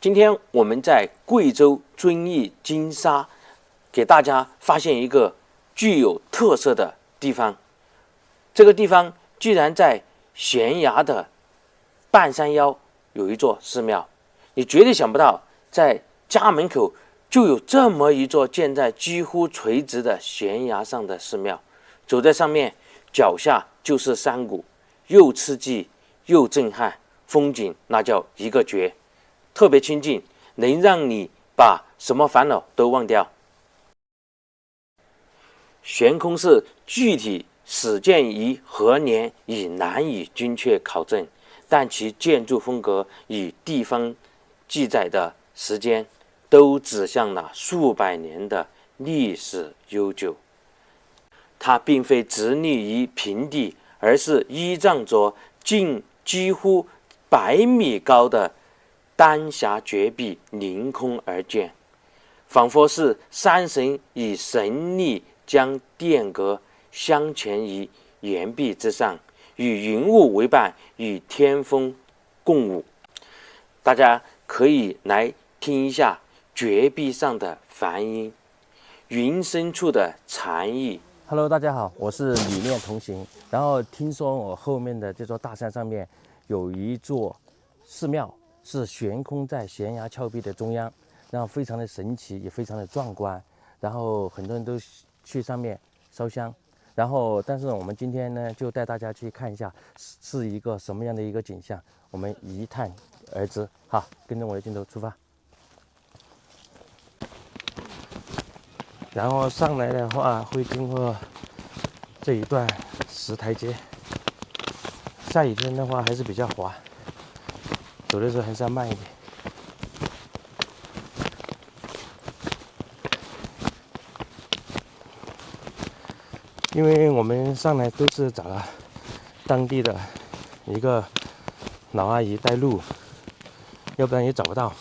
今天我们在贵州遵义金沙，给大家发现一个具有特色的地方。这个地方居然在悬崖的半山腰有一座寺庙，你绝对想不到，在家门口就有这么一座建在几乎垂直的悬崖上的寺庙。走在上面，脚下就是山谷，又刺激又震撼，风景那叫一个绝，特别清静，能让你把什么烦恼都忘掉。悬空寺具体始建于何年已难以精确考证，但其建筑风格与地方记载的时间都指向了数百年的历史悠久。它并非直立于平地，而是依仗着近几乎100米高的丹霞绝壁凌空而建，仿佛是山神以神力将殿阁镶嵌于岩壁之上，与云雾为伴，与天风共舞。大家可以来听一下绝壁上的梵音，云深处的禅意。Hello， 大家好，我是理念同行。然后听说我后面的这座大山上面有一座寺庙，是悬空在悬崖峭壁的中央，然后非常的神奇，也非常的壮观。然后很多人都去上面烧香。然后，但是我们今天呢，就带大家去看一下是一个什么样的一个景象，我们一探而知。好，跟着我的镜头出发。然后上来的话，会经过这一段石台阶。下雨天的话还是比较滑，走的时候还是要慢一点。因为我们上来都是找了当地的一个老阿姨带路，要不然也找不到。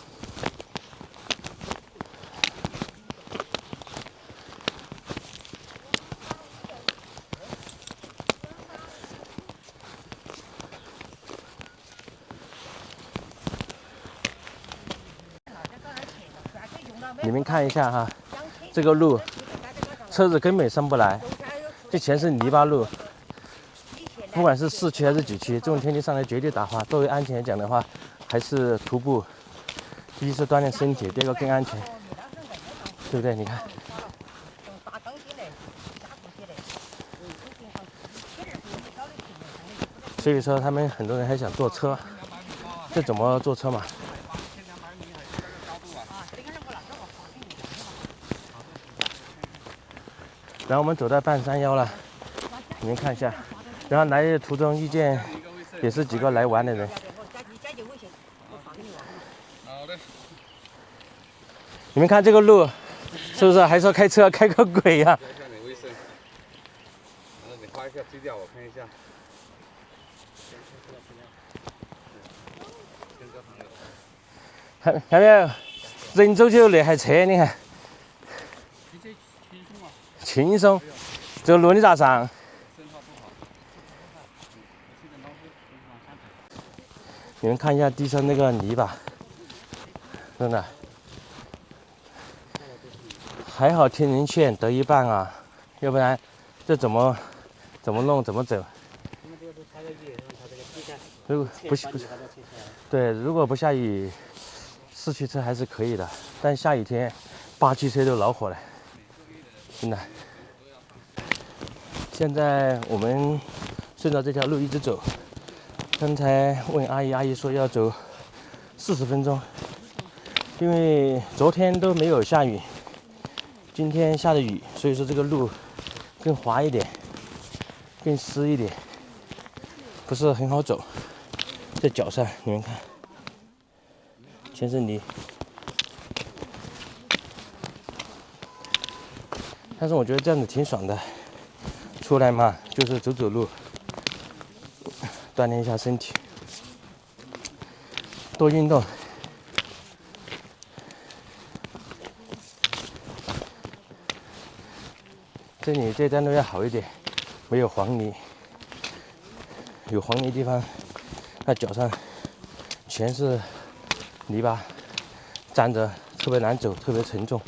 你们看一下哈，这个路车子根本上不来，这全是泥巴路。不管是市区还是景区，这种天气上来绝对打滑。作为安全来讲的话，还是徒步，第一是锻炼身体，第二个更安全，对不对？你看，所以说他们很多人还想坐车，这怎么坐车嘛？然后我们走到半山腰了，你们看一下。然后来的途中遇见也是几个来玩的人。你们看这个路，是不是还说开车开个鬼呀？你画一下基调，我看一下。係咪？人走就那台車，你看。輕鬆，這個路你咋上？你们看一下地上那个泥巴，真的，还好听人劝得一半啊，要不然这怎么弄怎么走？如果不对，如果不下雨，市区车还是可以的，但下雨天8驱车都恼火了，真的。现在我们顺着这条路一直走，刚才问阿姨，阿姨说要走40分钟，因为昨天都没有下雨，今天下的雨，所以说这个路更滑一点，更湿一点，不是很好走。在脚上你们看，全是泥。但是我觉得这样子挺爽的，出来嘛就是走走路，锻炼一下身体，多运动。这里这段路要好一点，没有黄泥，有黄泥地方，那脚上全是泥巴，站着特别难走，特别沉重。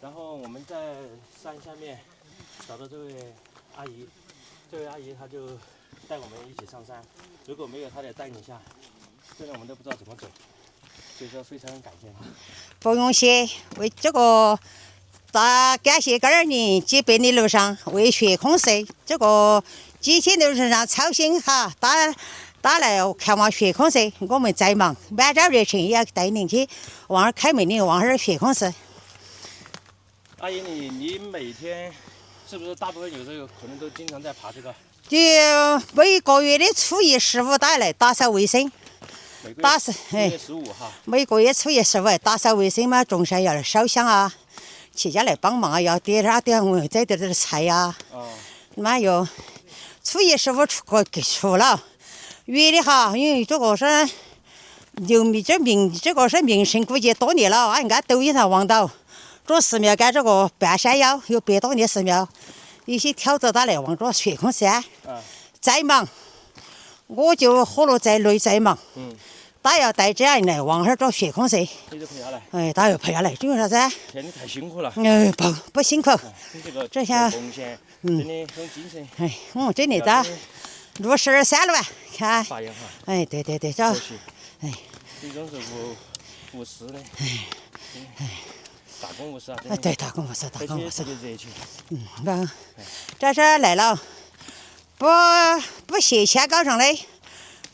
然后我们在山下面找到这位阿姨，这位阿姨她就带我们一起上山。如果没有她的带领下，现在我们都不知道怎么走。所以说非常感谢她。不用谢，为这个感谢2年结伴的路上为学空社这个集体路程上操心哈，打来看望学空社，我们再忙，满招热情也要带领去望儿开门的望儿学空社。阿姨，你每天是不是大部分有时候可能都经常在爬这个？就每个月的初一、15打来打扫卫生，每个月15哈。每个月初一、15打扫卫生嘛，种山要来烧香啊，去家来帮忙啊，要点我们摘点菜呀。那又初一、15出了，月的哈，因为这个是这个是名胜古迹多年了，俺看抖音上望到。这寺庙跟这个半山腰有100多年寺庙，有些挑着打来往着悬空山。再忙，我就活络在内再忙。他要带着人来望哈着悬空山。你就陪下来。他要陪下来，因为啥子？天，你太辛苦了。不辛苦。你这个这下贡献真的很精神。我真的到62、3了吧？看。发言哈。对，这。这种是50的。打工务实啊！对，打工务实。特别热情。这是来了，不斜切搞上的，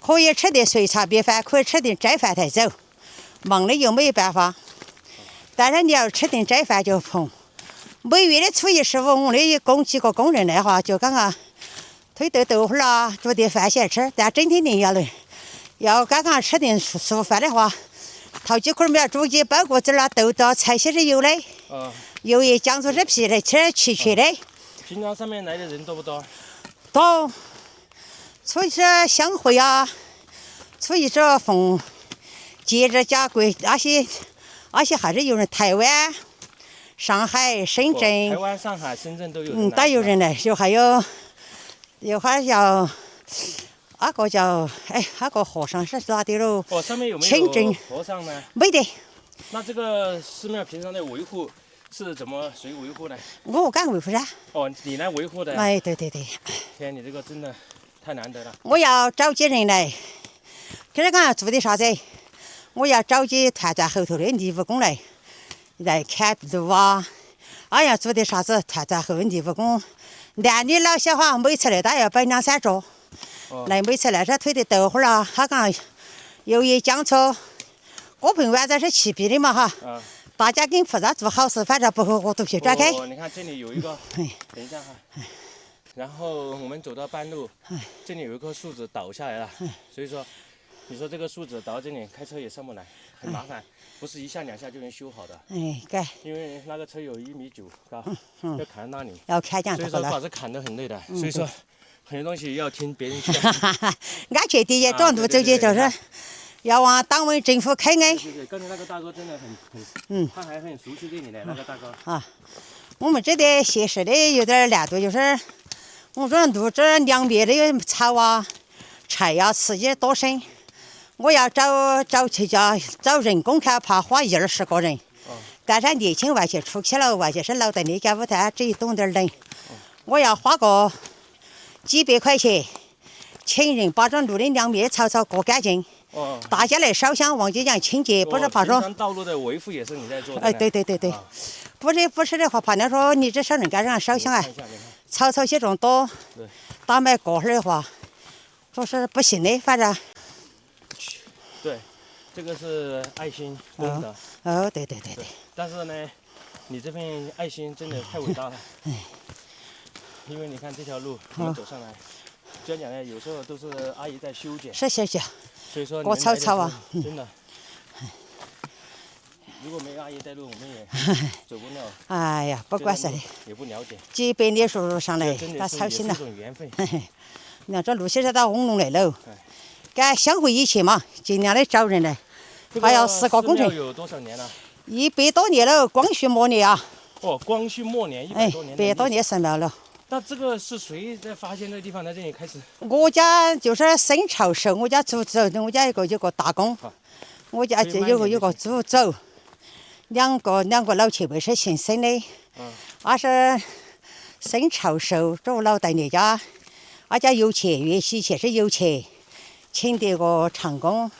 可以吃点随茶便饭，可以吃点斋饭带走。忙的又没有办法，但是你要吃点斋饭就碰。每月的初一、15，我们的几个工人来哈，就刚刚推豆腐啦，煮点饭先吃。但整天的要刚刚吃点熟饭的话。淘几块苗、猪鸡、包谷子啦、豆豆、菜些是有的，油也酱出这皮来吃齐的。平常上面来的人多不多？多，初一这香会啊，初一这逢节日家国那些还是有人台湾、上海、深圳。台湾、上海、深圳都有人来。都有人来，还有叫。那个叫那个和尚是哪的喽？上面有没有和尚呢？没得。那这个寺庙平常的维护是谁维护呢？我敢维护噻。你来维护的。对。天，你这个真的太难得了。我要找几人来，今儿个做的啥子？我要找几团在后头的泥务工来看路啊。要做的啥子？团在后泥务工，男女老小哈，每次来他要摆2、3桌。来每次来这推的豆腐啦，他讲油盐酱醋，锅盆碗这是齐备的嘛哈。大家跟菩萨做好事，反正不和我都去转开。你看这里有一个，等一下哈。然后我们走到半路，这里有一棵树枝倒下来了，所以说，你说这个树枝倒到这里，开车也上不来，很麻烦，不是1下2下就能修好的。因为那个车有1.9米高，要砍到那里。要砍讲所以说把这砍得很累的，所以说。很多东西要听别人劝。安全第一，这路走的就是要往党委政府开恩。对，刚才那个大哥真的他还很熟悉这里的那个大哥。我们这里现实的有点难度，就是我这路这两边的草啊、菜呀、刺激多生，我要找人工看，怕花20个人。但是年轻外去出去了，外去是老在那家屋头，这一懂点冷，我要花个几百块钱，请人把这路的两面草割干净。大家来烧香，忘记讲清洁，不是怕说。平常道路的维护也是你在做的。对，不是的话，怕人说你这少人干让烧香啊，草些种多，打买过会儿的话，说是不行的，反正。对，这个是爱心功德。对。但是呢，你这份爱心真的太伟大了。因为你看这条路，我们走上来，这样讲呢，有时候都是阿姨在修剪。是。所以说割草啊，真的。如果没有阿姨带路，我们也走不了。哎呀，不管是的，也不了解。几百年路上来，他操心了。这是一种缘分。你看这路现在到嗡隆来了，赶香会以前嘛，尽量的找人来，还要10个工程。有多少年了？100多年了，光绪末年啊。光绪末年100多年。100多年寺庙了。那这个是谁在发现这个地方在这里开始？我家就是生潮时候，我家祖祖，我家有个大公，我家就有个祖祖，两个老前辈是姓沈的，他是生潮时候，这我老大爷家，他家有钱，岳西前是有钱，请得个长工，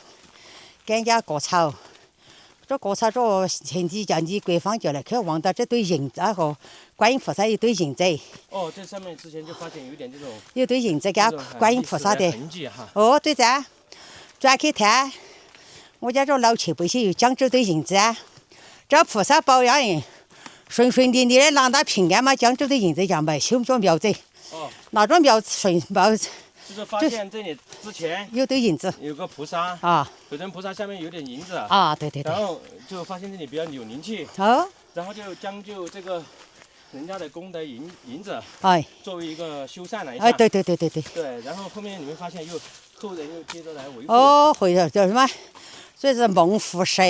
给人家割草。这割草这前几叫你国方就来去望到这堆银子和观音菩萨一堆银子。哦，这上面之前就发现有点这种有堆银子给观音菩萨的痕迹哈。哦，对噻，转去看，我家这老前辈些有讲这堆银子啊，这菩萨保佑人顺顺利利的拿到平安嘛，将这堆银子叫卖修做庙子。哦。那种庙就是发现这里之前有堆银子，有个菩萨啊，有尊菩萨下面有点银子啊，对对对，然后就发现这里比较有灵气，哦，然后就将就这个人家的功德银子，哎，作为一个修缮了一下，哎，对对对对对，对，然后后面你们发现后人又接着来维护，哦，会了叫什么？所以是孟福社，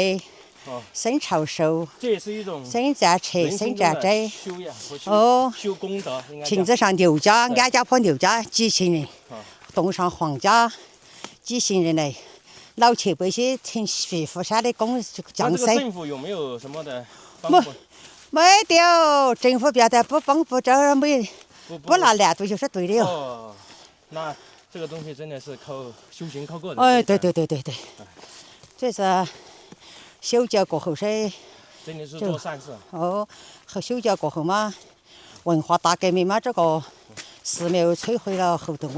哦，生潮寿，这也是一种生战车，生战争，修养和修功德，应该亭子上刘家、安家坡刘家几行人。东上黄家几行人来，老前辈些听徐福山的讲讲这个政府有没有什么的帮助？没得，政府别的不帮不这没不拿难度就是对的哦。那这个东西真的是靠修行靠个人。哎，对对对对对，这是修教过后是。真的是做善事。哦，和修教过后嘛，文化大革命嘛，这个寺庙摧毁了后头，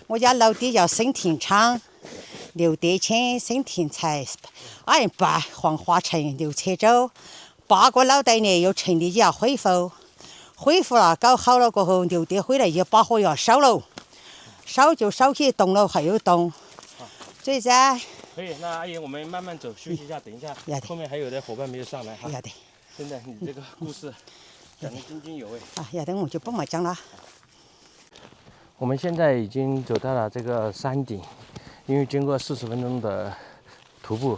我家老爹叫沈廷昌，刘德谦、沈廷才，俺爸黄华成、刘车洲，8个老代呢又成立一下恢复了，搞好了过后，刘德回来又把火药烧了，烧就烧起，动了还有动，所以噻。可以，那阿姨我们慢慢走，休息一下，等一下，后面还有的伙伴没有上来哈。要得。真的，你这个故事讲得津津有味。啊，要得我就不嘛讲了。我们现在已经走到了这个山顶，因为经过40分钟的徒步，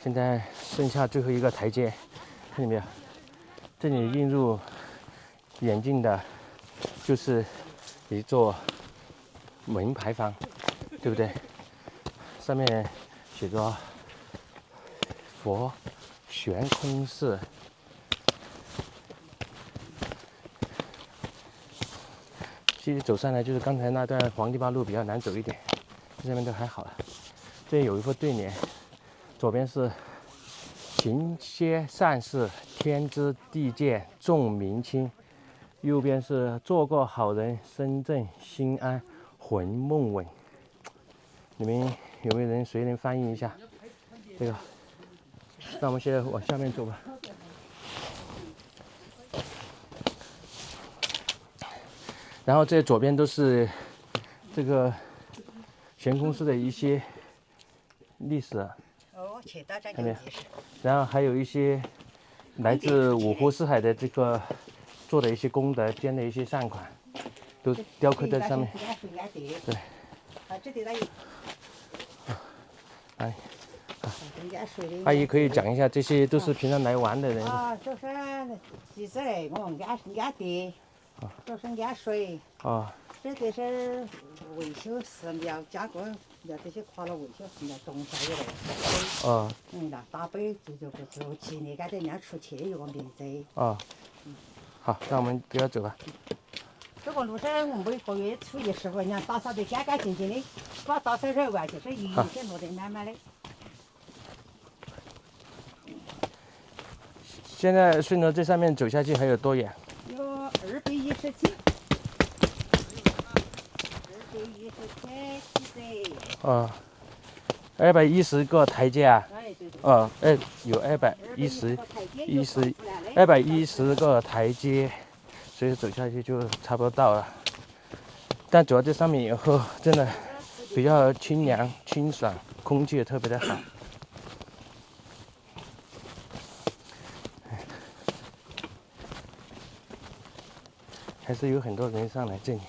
现在剩下最后一个台阶，看见没有？这里映入眼睛的，就是一座门牌坊，对不对？上面写着“佛悬空寺”。继续走上来就是刚才那段皇帝坝路比较难走一点，这边都还好了。这里有一副对联，左边是“勤些善事，天知地见重民轻”，右边是“做个好人，身正心安，魂梦稳”。你们有没有人谁能翻译一下这个？那我们现在往下面走吧。然后这左边都是这个悬空寺的一些历史，看没有？然后还有一些来自五湖四海的这个做的一些功德、捐的一些善款，都雕刻在上面。对。哎，阿姨可以讲一下，这些都是平常来玩的人。啊，就是其实我安地。这是安水，这个是维修寺庙，加个要这些垮了维修寺庙，东山有那个那大悲就不做纪念，给人家出去有个名字。好，那我们给他走吧。这个路上我们每个月初一15，人家打扫得干干净净的，把打扫热完就是一天落得满满的。现在顺着这上面走下去还有多远？有217。210个台阶啊！有210个台阶，所以走下去就差不多到了。但走到这上面以后，真的比较清凉、清爽，空气也特别的好。还是有很多人上来这里。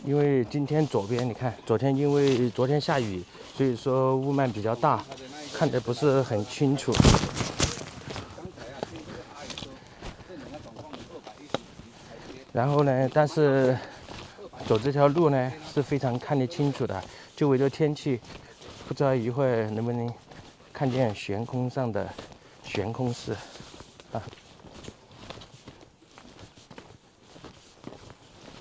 因为今天左边你看，因为昨天下雨，所以说雾霾比较大，看得不是很清楚。然后呢，但是走这条路呢是非常看得清楚的，就围着天气，不知道一会儿能不能看见悬空上的悬空寺啊。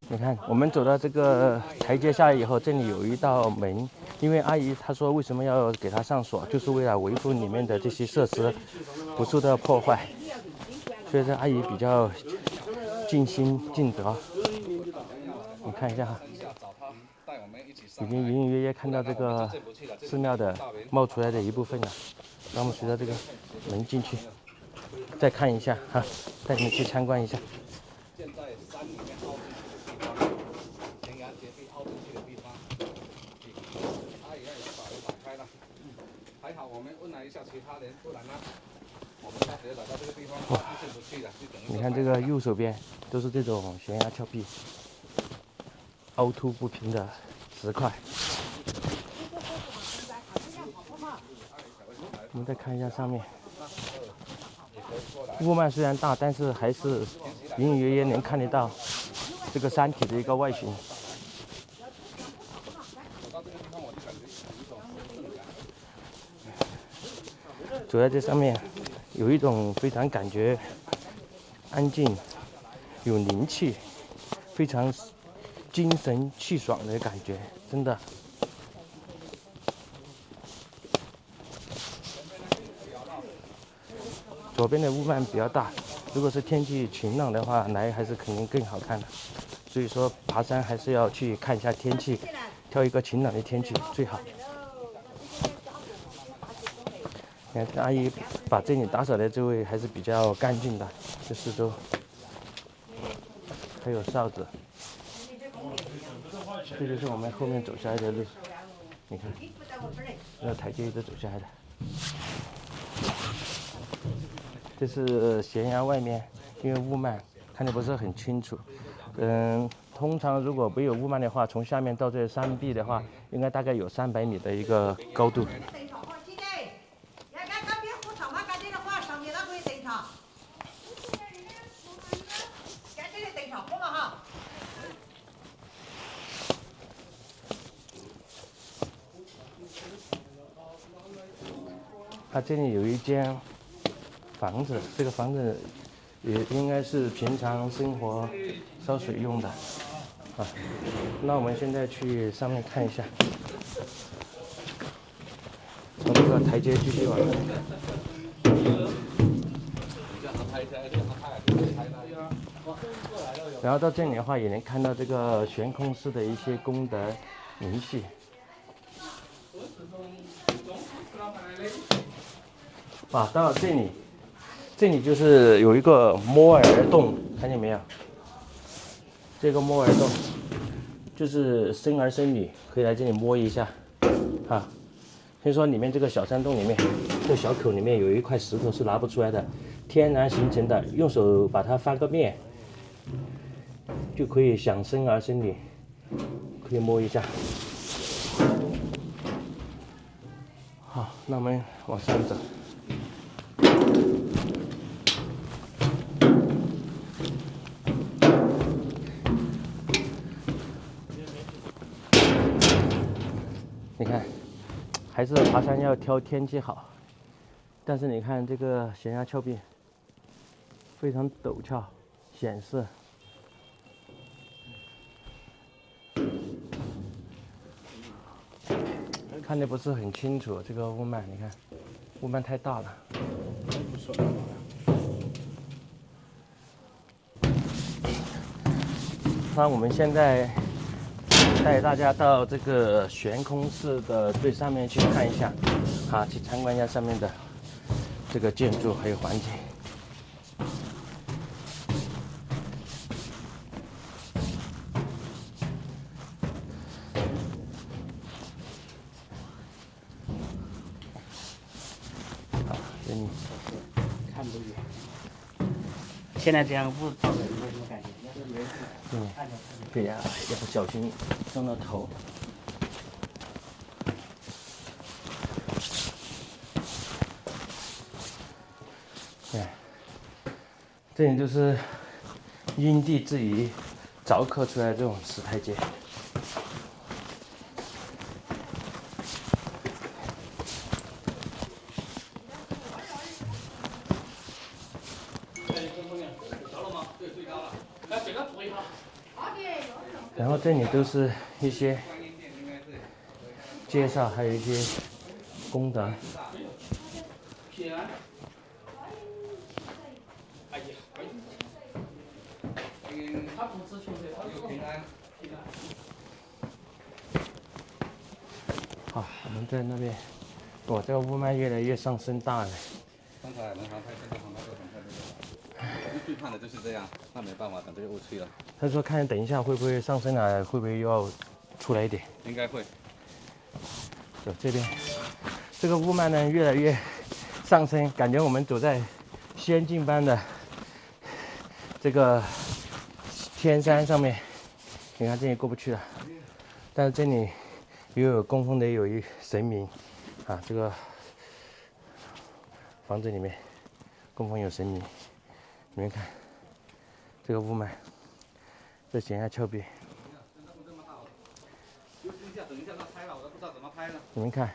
你看，我们走到这个台阶下以后，这里有一道门，因为阿姨她说为什么要给它上锁，就是为了维护里面的这些设施不受到破坏。所以这阿姨比较尽心尽德。你看一下哈，已经隐隐约约看到这个寺庙的冒出来的一部分了。让我们随着这个门进去，再看一下哈，带你们去参观一下。建在山里面凹进去的地方，悬崖绝壁凹进去的地方，他也要把门打开了。还好我们问了一下其他人，不然呢，我们到时候找到这个地方进不去的，就等于。你看这个右手边都是这种悬崖峭壁，凹凸不平的石块。我们再看一下上面，雾霾虽然大，但是还是隐隐约约能看得到这个山体的一个外形。走在这上面，有一种非常感觉安静、有灵气、非常精神气爽的感觉，真的。左边的雾霾比较大，如果是天气晴朗的话，来还是肯定更好看的。所以说爬山还是要去看一下天气，挑一个晴朗的天气最好。你看这阿姨把这里打扫的这位还是比较干净的，这四周还有哨子。这就是我们后面走下来的路，你看，这个台阶一直走下来的。这是悬崖外面，因为雾霾看得不是很清楚。通常如果没有雾霾的话，从下面到这山壁的话，应该大概有300米的一个高度。它这里有一间房子，这个房子也应该是平常生活烧水用的啊。那我们现在去上面看一下，从这个台阶继续往上。然后到这里的话，也能看到这个悬空寺的一些功德明细。啊，到了这里，这里就是有一个摩尔洞，看见没有？这个摩尔洞就是生儿生女可以来这里摸一下，啊，听说里面这个小山洞里面，这个小口里面有一块石头是拿不出来的，天然形成的，用手把它翻个面，就可以想生儿生女，可以摸一下。好，那我们往上走。你看，还是爬山要挑天气好。但是你看这个悬崖峭壁，非常陡峭，险色。看得不是很清楚，这个雾霾，你看，雾霾太大了。那我们现在带大家到这个悬空寺的最上面去看一下，啊，去参观一下上面的这个建筑还有环境。好，给你看不远。现在这样雾照的，你有什么感觉？对呀，要不小心撞到头。这里就是因地制宜凿刻出来的这种石台阶。然后这里都是一些介绍，还有一些功德。好，我们在那边，哇，这个雾霾越来越上升大了。刚才门房拍这个房都很快最怕的就是这样，那没办法，等这个雾吹了。他说看等一下会不会上升了，会不会又要出来一点？应该会。走这边，这个雾霾呢越来越上升，感觉我们走在仙境般的这个天山上面。你看这里过不去了，但是这里又有供奉的有一神明啊，这个房子里面供奉有神明，你们看这个雾霾，这悬崖峭壁。等一下，那拍了，我都不知道怎么拍了。你们看，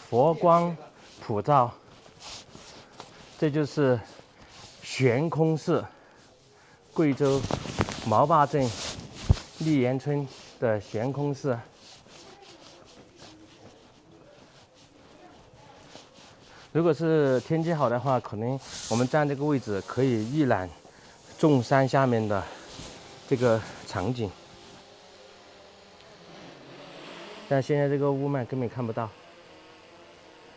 佛光普照，这就是悬空寺，贵州毛坝镇溧岩村的悬空寺。如果是天气好的话，可能我们站这个位置可以一览众山下面的这个场景。但现在这个雾霾根本看不到。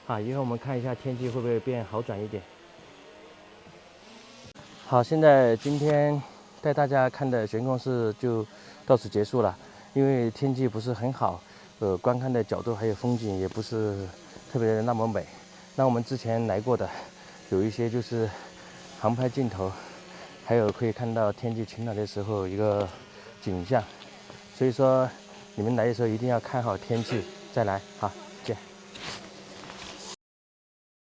好，一会儿我们看一下天气会不会变好转一点。好，现在今天带大家看的悬空寺就到此结束了。因为天气不是很好，观看的角度还有风景也不是特别的那么美。那我们之前来过的，有一些就是航拍镜头，还有可以看到天气晴朗的时候一个景象。所以说，你们来的时候一定要看好天气再来，好。